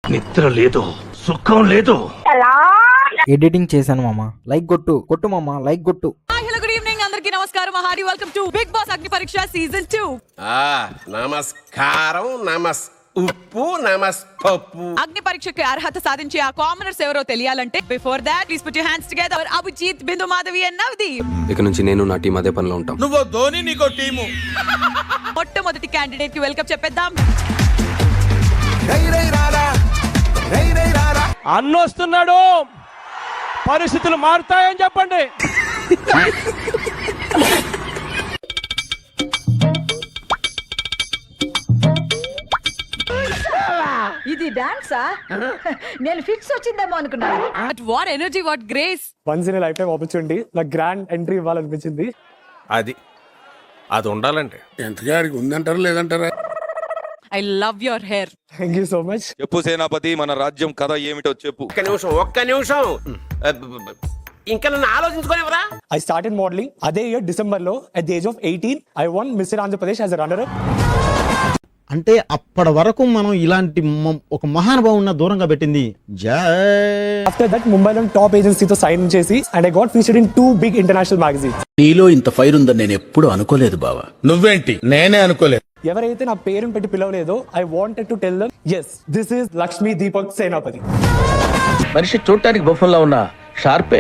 నిద్ర లేదు, సుఖం లేదు. ఎడిటింగ్ చేశాను మామ. లైక్ కొట్టు మామ, లైక్ కొట్టు. హలో గుడ్ ఈవినింగ్ అందరికీ నమస్కారం. హారీ welcome to Bigg Boss Agnipariksha season 2. నమస్కారం, ఉప్పు పప్పు. అగ్ని పరీక్షకి అర్హత సాధించే ఆ కామనర్స్ ఎవరో తెలియాలంటే before that please put your hands together. Abhijeet, Bindu Madhavi and Navdeep. ఇక నుంచి నేను నా టీం అదే పనిలో ఉంటాం. నువ్వు ధోని, నీకో టీము. మొట్టమొదటి క్యాండిడేట్ కి వెల్కమ్ చెప్పేద్దాం. అన్నొస్తున్నాడు, పరిస్థితులు మారుతాయని చెప్పండి. ఇది డాన్సా? నేను ఫిక్స్ వచ్చిందేమో అనుకున్నాను. But what energy, what grace. Once in life time opportunity, నాకు గ్రాండ్ ఎంట్రీ ఇవ్వాలనిపించింది. అది ఉండాలంటే ఎంతగాడికి ఉందంటారా లేదంటారా? I love your hair. Thank you so much. చెప్పు సేనాపతి, మన రాజ్యం కథ ఏమిటో చెప్పు. ఒక్క నిమిషం ఇంకా నన్ను ఆలోచించుకోనివరా? ఐ స్టార్టెడ్ మోడలింగ్ అదే ఇయర్ డిసెంబర్ లో. At the age of 18 I won mister Andhra Pradesh as a runner up. అంటే అప్పటి వరకు మనం ఇలాంటి ఒక మహానుభావున్న దూరంగా పెట్టింది. ఆఫ్టర్ దట్ ముంబైలో టాప్ ఏజెన్సీతో సైన్ చేసి and I got featured in 2 big international magazines. నీలో ఇంత ఫైర్ ఉందని నేను ఎప్పుడు అనుకోలేదు బావా. నువ్వేంటి, నేనే అనుకోలేదు. ఎవరైతే నా పేరుని పెట్టి పిలవలేదో I wanted to tell them yes, this is Lakshmi Deepak Senapati. మనిషి చూడటానికి బొమ్మలా ఉన్నా షార్పే.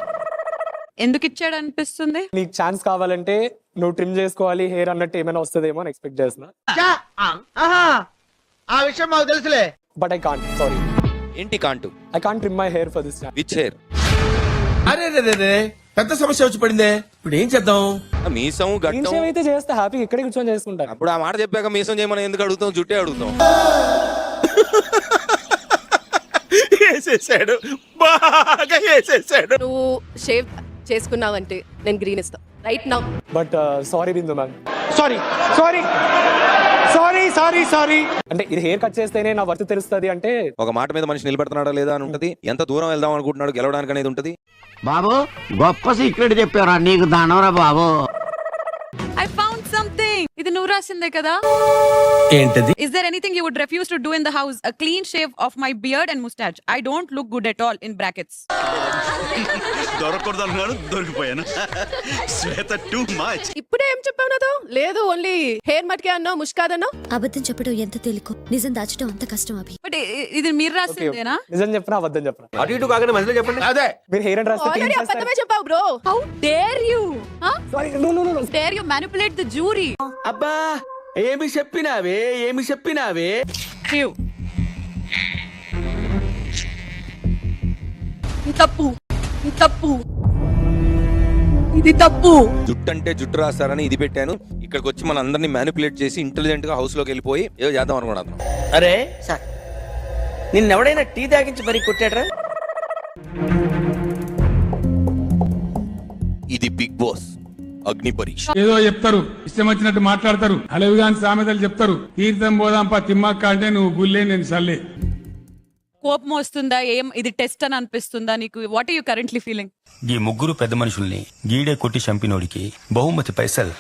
ఎందుకు ఇచ్చాడు అనిపిస్తుంది? నీకు ఛాన్స్ కావాలంటే నువ్వు ట్రిమ్ చేసుకోవాలి హెయిర్ అన్నట్టు ఏమైనా వస్తుందేమో అని ఎక్స్పెక్ట్ చేస్తున్నా. ఆ విషయం మాకు తెలుసులే. But I can't, sorry. ఏంటి can't? I can't trim my hair for this. Which hair? అరే పెద్ద సమస్య వచ్చి పడిందే, ఇప్పుడు ఏం చేద్దాం? మీసం గడ్డం విషయం అయితే చేస్తే హ్యాపీగా ఇక్కడే కూర్చొని చేసుకుంటాను. అప్పుడు ఆ మాట చెప్పాక మీసం చేయమని ఎందుకు అడుగుతాం? జుట్టే అడుగుతాం. వేసేసాడు, బాగా వేసేసాడు. నువ్వు షేవ్ చేసుకున్నావంటే నేను గ్రీన్ ఇస్తా right now. But sorry Bindu ma'am, sorry sorry sorry sorry sorry. అంటే ఇది హెయిర్ కట్ చేస్తేనే నా వర్త్ తెలుస్తుంది అంటే ఒక మాట మీద మనిషి నిలబెడుతున్నాడా లేదా అని ఉంటది. ఎంత దూరం వెళ్దాం అనుకుంటున్నాడు గెలవడానికి అనేది ఉంటది. బాబు గొప్ప సీక్రెట్ చెప్పారా, నీకు దానవరా బాబు. I found something. ఇది నువ్వు రాసిందే కదా? ఏంటది? Is there anything you would refuse to do in the house? A clean shave of my beard and mustache. I don't look good at all in brackets. దొరకూడదన్నాడు, దొరికిపోయాను. Shweta too much. ఇప్పుడే ఏం చెప్పావు నాతో? లేదు ఓన్లీ హెయిర్ మట్కే అన్నావు, ముష్కాదన్నావు. అబద్ధం చెప్పడం ఎంత తేలికో, నిజం దాచడం అంత కష్టం. అభి, బట్ ఇది మీరు రాసిందేనా? నిజం చెప్పినా అబద్ధం చెప్పినా అటు ఇటు కాగానే మధ్యలో చెప్పండి. అదే మీరు హెయిర్ అండ్ ఆల్రెడీ అబద్ధమే చెప్పావు bro. How dare you? Dare you manipulate the jury? అబ్బా ఏమి చెప్పినావే, ఏమి చెప్పినావే. You. ఇది తప్పు, ఇది తప్పు, ఇది తప్పు. జుట్టు అంటే జుట్టు రాస్తారని ఇది పెట్టాను. ఇక్కడికి వచ్చి మన అందరినీ మ్యానిపులేట్ చేసి ఇంటెలిజెంట్ గా హౌస్ లోకి వెళ్ళిపోయి ఏదో చేద్దాం అనుకున్నాను. అరే సార్, నిన్నెవడైనా టీ తాగించి మరీ కొట్టాడ్రా? ఇది బిగ్ బాస్ అగ్ని పరీక్ష. ఏదో చెప్తారు, ఇష్టం వచ్చినట్టు మాట్లాడతారు, అలవిగాని సామెతలు చెప్తారు. తీర్థం పోదాంపా తిమ్మక్క అంటే నువ్వు గుల్లే, నేను సల్లే. కోపం వస్తుందా? ఏం ఇది టెస్ట్ అని అనిపిస్తుందా నీకు? What are you currently feeling? ఈ ముగ్గురు పెద్ద మనుషుల్ని గీడే కొట్టి చంపినోడికి బహుమతి పైసలు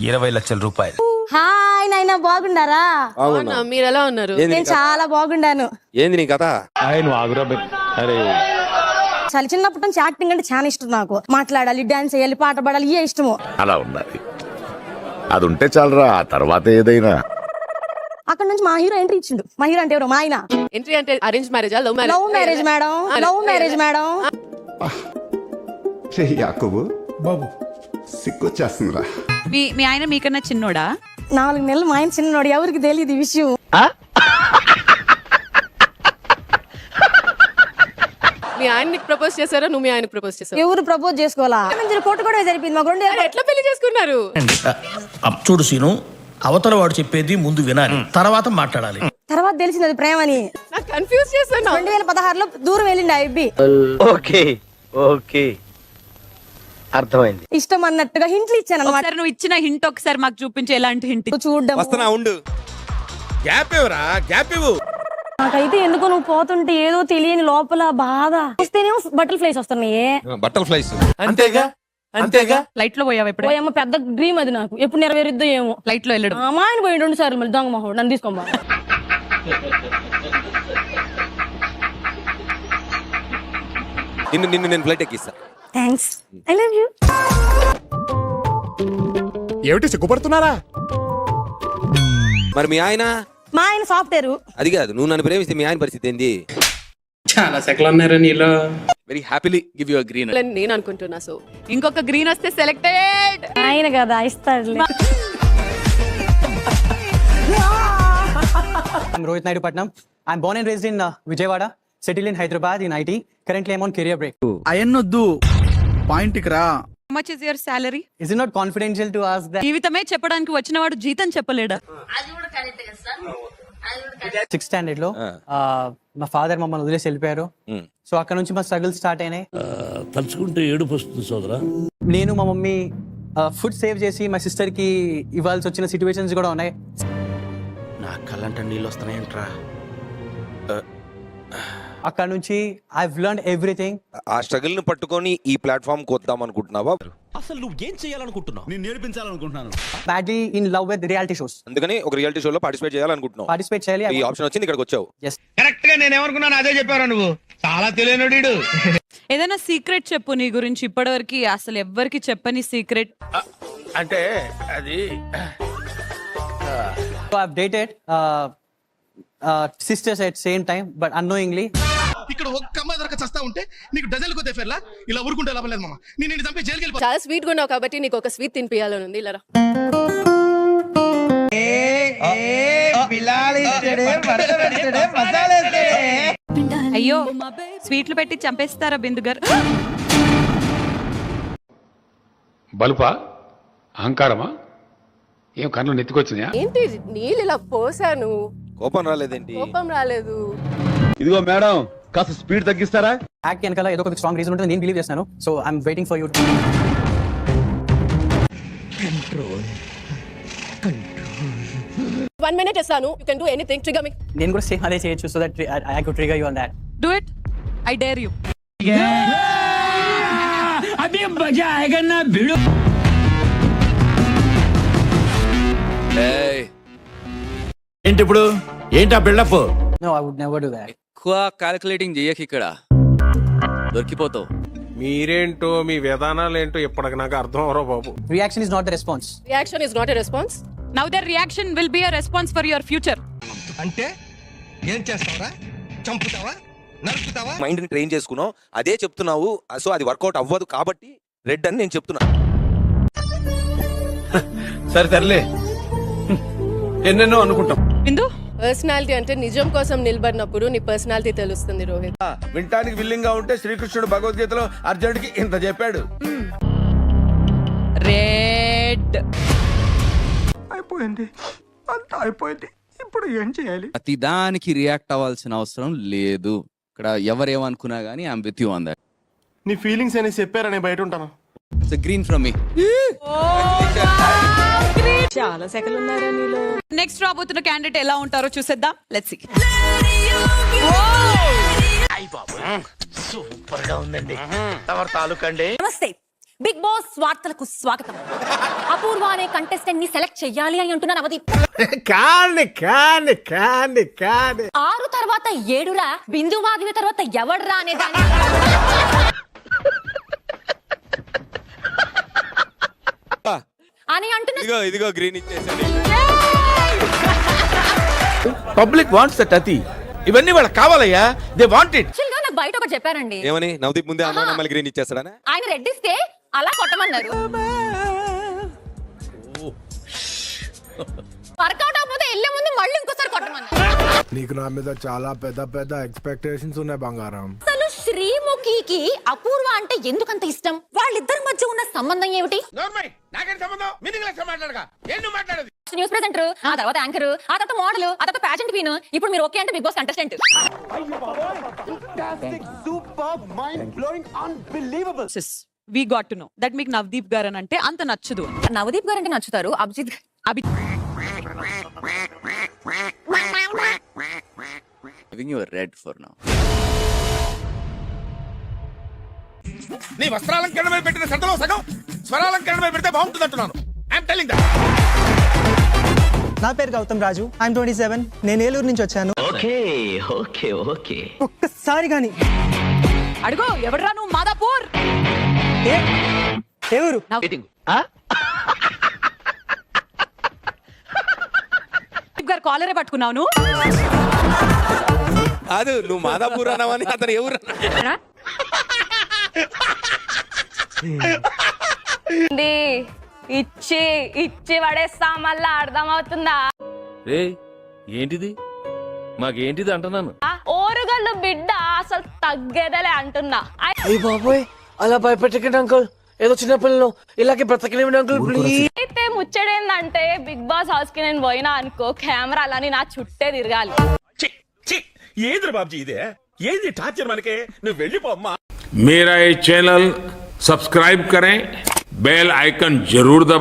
20 లక్షల రూపాయలు. హాయ్ నాయనా, బాగుండారా? అవునా, మీరు ఎలా ఉన్నారు? నేను చాలా బాగుండాను. ఏంది నీ కథ? చాలా చిన్నప్పటి నుంచి యాక్టింగ్ అంటే చాలా ఇష్టం. నాకు మాట్లాడాలి, డాన్స్ చేయాలి, పాట పాడాలి, ఏ ఇష్టము. అలా ఉండాలి, అది ఉంటే చాలరా, ఆ తర్వాత ఏదైనా. అక్కడ నుంచి మా హీరో ఎంట్రీ ఇచ్చిండు. మా హీరో అంటే ఎవరు? మా ఆయన. ఎంట్రీ అంటే అరేంజ్ మ్యారేజా, love marriage? Love marriage madam, love marriage madam. యాకోబు బాబు సిగ్గొచ్చేస్తుందిరా. మీ ఆయన మీకన్నా చిన్నోడా? 4 నెలలు మా ఆయన చిన్నోడు, ఎవరికి తెలియదు ఈ విషయం. మీ ఆయనకి ప్రపోజ్ చేశారా, నువ్వు మీ ఆయనకి ప్రపోజ్ చేశావు? ఎవరు ప్రపోజ్ చేసుకోవాలా? కొట్టు కూడా సరిపోయింది మాకు. ఎట్లా పెళ్లి చేసుకున్నారు? చూడు సీను, అవతల వాడు చెప్పేది ముందు వినాలి, తర్వాత మాట్లాడాలి. తర్వాత తెలిసింది అది ప్రేమని. నాకు కన్ఫ్యూజ్ చేశాను. 2016లో దూరం వెళ్ళిండి ఆ అబ్బి. ఓకే ఓకే, అర్థమైంది. ఇష్టం అన్నట్టుగా హింట్లు ఇచ్చాను అన్నమాట. ఒకసారి నువ్వు ఇచ్చిన హింట్ ఒకసారి మాకు చూపించే. ఎలాంటి హింట్? చూడడం. వస్తున్నా ఉండు. గ్యాప్ ఇవ్వరా, గ్యాప్ ఇవ్వు. నాకైతే ఎందుకో నువ్వు పోతుంటే ఏదో తెలియని లోపల బాధ. వస్తేనేమో బటర్ ఫ్లైస్ వస్తున్నాయి. బట్టల్ ఫ్లైస్ అంతేగా అంతేగా. ఫ్లైట్ లో పోయావు ఎప్పుడు? పోయమ్మ, పెద్ద డ్రీమ్ అది నాకు. ఎప్పుడు నెరవేరుద్దో ఏమో. ఫ్లైట్ లో వెళ్ళడం. మా ఆయన పోయి 2 సార్లు మళ్ళీ దొంగ మొహం నన్ను తీసుకోమా. నిన్ను నేను ఫ్లైట్ ఎక్కిస్తా. Thanks, I love you. ఏమిటి సిగ్గుపడుతున్నారా? మరి మీ ఆయన? మా ఆయన సాఫ్ట్వేర్. అది కాదు, నువ్వు నన్ను ప్రేమిస్తే మీ ఆయన పరిస్థితి ఏంది? చాలా సెకలు ఉన్నారా నీలో. Very happily give you a green. నేను అనుకుంటున్నా. సో ఇంకొక గ్రీన్ వస్తే సెలెక్టెడ్. ఆయన కదా ఇస్తాడులే. I'm Rohit Naidu Patnam. I'm born and raised in Vijayawada, settled in Hyderabad in IT. Currently I'm on career break. అయన్నొద్దు, పాయింట్కి రా. How much is your salary? Is it not confidential to ask that? జీవితమే చెప్పడానికి వచ్చినవాడు జీతం చెప్పలేడా? 6th standard లో మా father మమ్మల్ని వదిలేసి వెళ్ళిపోయారు. సో అక్కడ నుంచి మా స్ట్రగుల్ స్టార్ట్ అయినాయి. తలుచుకుంటే ఏడుపు వస్తుంది సోదరా. నేను మా మమ్మీ ఫుడ్ సేవ్ చేసి మా సిస్టర్ కి ఇవ్వాల్సి వచ్చిన సిచ్యువేషన్స్ కూడా ఉన్నాయి. నా కళ్ళంట నీళ్ళు వస్తున్నాయంట్రా. అక్కడ నుంచి ఐ లెర్న్డ్ ఎవ్రీథింగ్. ఆ స్ట్రగుల్ ని పట్టుకొని ఈ ప్లాట్ఫామ్ కి వద్దాం అనుకుంటున్నావా? అసలు నువ్వు ఏం చేయాలనుకుంటున్నావు? నేను నేర్పించాలనుకుంటున్నాను. Badly in love with reality shows. అందుకని ఒక రియాలిటీ షోలో పార్టిసిపేట్ చేయాలనుకుంటున్నావు. పార్టిసిపేట్ చేయాలి. ఈ ఆప్షన్ వచ్చింది, ఇక్కడికి వచ్చావు. కరెక్ట్ గా నేను ఏమనుకున్నాను అదే చెప్పారా నువ్వు. చాలా తెలియనుడు. ఏదైనా సీక్రెట్ చెప్పు నీ గురించి, ఇప్పటివరకు అసలు ఎవ్వరికి చెప్పని సీక్రెట్. అంటే అది So I've dated sisters at same time, but unknowingly. ఇక్కడ ఒక్క అమ్మాయి దొరక చస్తా ఉంటే నీకు డజన్లు కొద్దే ఫెర్లా ఇలా ఊరుకుంటే లాభం లేదు మామ. నేను చంపి జైలుకి వెళ్ళిపో. చాలా స్వీట్ గా ఉన్నావు కాబట్టి నీకు ఒక స్వీట్ తినిపియాలని ఉంది. ఇలా రా. అయ్యో, స్వీట్లు పెట్టి చంపేస్తారా బిందు గారు? బలుపా, అహంకారమా, ఏం కన్ను నెత్తికొచ్చినాయా? ఏంటి నీళ్ళు ఇలా పోసాను, కోపం రాలేదేంటి? కోపం రాలేదు. ఇదిగో మేడం, కాస్త స్పీడ్ తగ్గిస్తారా? యాక్ట్ వెనకాల ఏదో ఒక స్ట్రాంగ్ రీజన్ ఉంటుంది, నేను బిలీవ్ చేస్తాను. So I'm waiting for you. 1 minute ఇస్తాను. You can do anything. Trigger me. నేను కూడా సేమ్ అదే చేయొచ్చు. So that I could trigger you on that. Do it, I dare you. అదే మజా ఆయేగా నా బిడు. ఏంటి ఇప్పుడు ఏంటా buildup? No, I would never do that. ఎక్కువ క్యాలిక్యులేటింగ్ చేయక, ఇక్కడ దొరికిపోతావు. మీరేంటో మీ విధానాలు ఏంటో ఇప్పటికి నాకు అర్థం అవరో బాబు. Reaction is not the response. Reaction is not a response. Now their reaction will be a response for your future. అంటే ఏం చేస్తావరా? చంపుతావా? నరుకుతావా? మైండ్ ని ట్రైన్ చేసుకున్నావు, అదే చెప్తున్నావు. సో అది వర్కౌట్ అవ్వదు కాబట్టి రెడ్ అని నేను చెప్తున్నా. సరే తరలే, ఎన్నెన్నో అనుకుంటాం. బిందు, పర్సనాలిటీ అంటే నిజం కోసం నిలబడినప్పుడు నీ పర్సనాలిటీ తెలుస్తుంది రోహిత్. వింటానికి విల్లింగ్ గా ఉంటే శ్రీకృష్ణుడు భగవద్గీతలో అర్జునుడికి ఇంత చెప్పాడు. రెడ్ అయిపోయింది, అంతా అయిపోయింది. ఇప్పుడు ఏం చేయాలి? ప్రతి దానికి రియాక్ట్ అవ్వాల్సిన అవసరం లేదు. ఇక్కడ ఎవరేమనుకున్నా గానీ I'm with you on that. నీ ఫీలింగ్స్ అని చెప్పారని బయట ఉంటాను. ఇట్స్ గ్రీన్ ఫ్రమ్ మీ. చాలా సెకలు ఉన్నారా నీలో. నెక్స్ట్ రాబోతున్న క్యాండిడేట్ ఎలా ఉంటారో చూసేద్దాం. Let's see. సూపర్ గా ఉందండి. తమరు తాలూకండి. నమస్తే, బిగ్ బాస్ వార్తలకు స్వాగతం. అపూర్వ అనే కంటెస్టెంట్ ని సెలెక్ట్ చెయ్యాలి అని అంటున్నాను నవదీప్. 6 తర్వాత 7రా, బిందు మాధవి తర్వాత ఎవడ్రా అనేదాన్ని అని అంటున్నా. ఇదిగో గ్రీన్ ఇచ్చేసాను. పబ్లిక్ వాంట్స్ దట్ అతి. ఇవన్నీ వాళ్ళకి కావాలయ్యా, దే వాంట్ ఇట్. యాక్చువల్ గా నాకు బయట ఒకటి చెప్పారండి. ఏమని? నవదీప్ ముందే అన్నా మళ్ళీ గ్రీన్ ఇచ్చేస్తాడనే. ఆయన రెడ్ ఇస్తే అలా కొట్టమన్నారు. వర్కౌట్ అవ్వకపోతే వెళ్ళే ముందు మళ్ళీ ఇంకోసారి కొట్టమన్నారు. నీకు నా మీద చాలా పెద్ద పెద్ద ఎక్స్పెక్టేషన్స్ ఉన్నాయి బంగారం. అసలు శ్రీముఖికి అపూర్వ అంటే ఎందుకంత ఇష్టం? వాళ్ళిద్దరి మధ్య ఉన్న సంబంధం ఏమిటి? న్యూస్ ప్రెజెంటర్, ఆ తర్వాత యాంకర్, ఆ తర్వాత మోడల్, ఆ తర్వాత ప్యాజెంట్ క్వీన్, ఇప్పుడు మీరు ఓకే అంటే Bigg Boss contestant. We got to know that మీకు నవదీప్ గారు అని అంటే అంత నచ్చదు. నవదీప్ గారు అంటే నచ్చుతారు. Abhijeet red for now. నీ వస్త్రాలంకరణమై పెట్టిన సంతలో సగం స్వరాలంకరణమై పెడితే బాగుంటుంది అంటున్నాను. I'm telling that. నా పేరు గౌతమ్ రాజు. ఐఎమ్ 27. నేను ఏలూరు నుంచి వచ్చాను. ఒక్కసారి గాని అడుగు ఎవడ్రా నువ్వు మాదాపూర్ ఎవరు గారు కాలరే పట్టుకున్నావు నువ్వు. కాదు నువ్వు మాదాపూర్ అన్నావని అతను ఎవరు ఇచ్చి ఇచ్చి పడేస్తా మళ్ళా అర్థమవుతుందా? ఏంటిది మాకేంటిది అంటున్నాను. ఓరుగల్లు బిడ్డ అసలు తగ్గేదలే అంటున్నా. అయ్య బాబోయ్ అలా భయపెట్టకండి అంకుల్, ఏదో చిన్న పిల్లలు ఇలాగే బ్రతకలేమండి అంకుల్ ప్లీజ్. అయితే ముచ్చడేందంటే బిగ్ బాస్ హౌస్ కి నేను పోయినా అనుకో, కెమెరాలని నా చుట్టే తిరగాలి. ఏది బాబుజీ ఇదే, ఏది టార్చర్ మనకే, నువ్వు వెళ్ళిపోమ్మా. मेरा ये चैनल सब्सक्राइब करें, बेल आइकन जरूर दबाएं।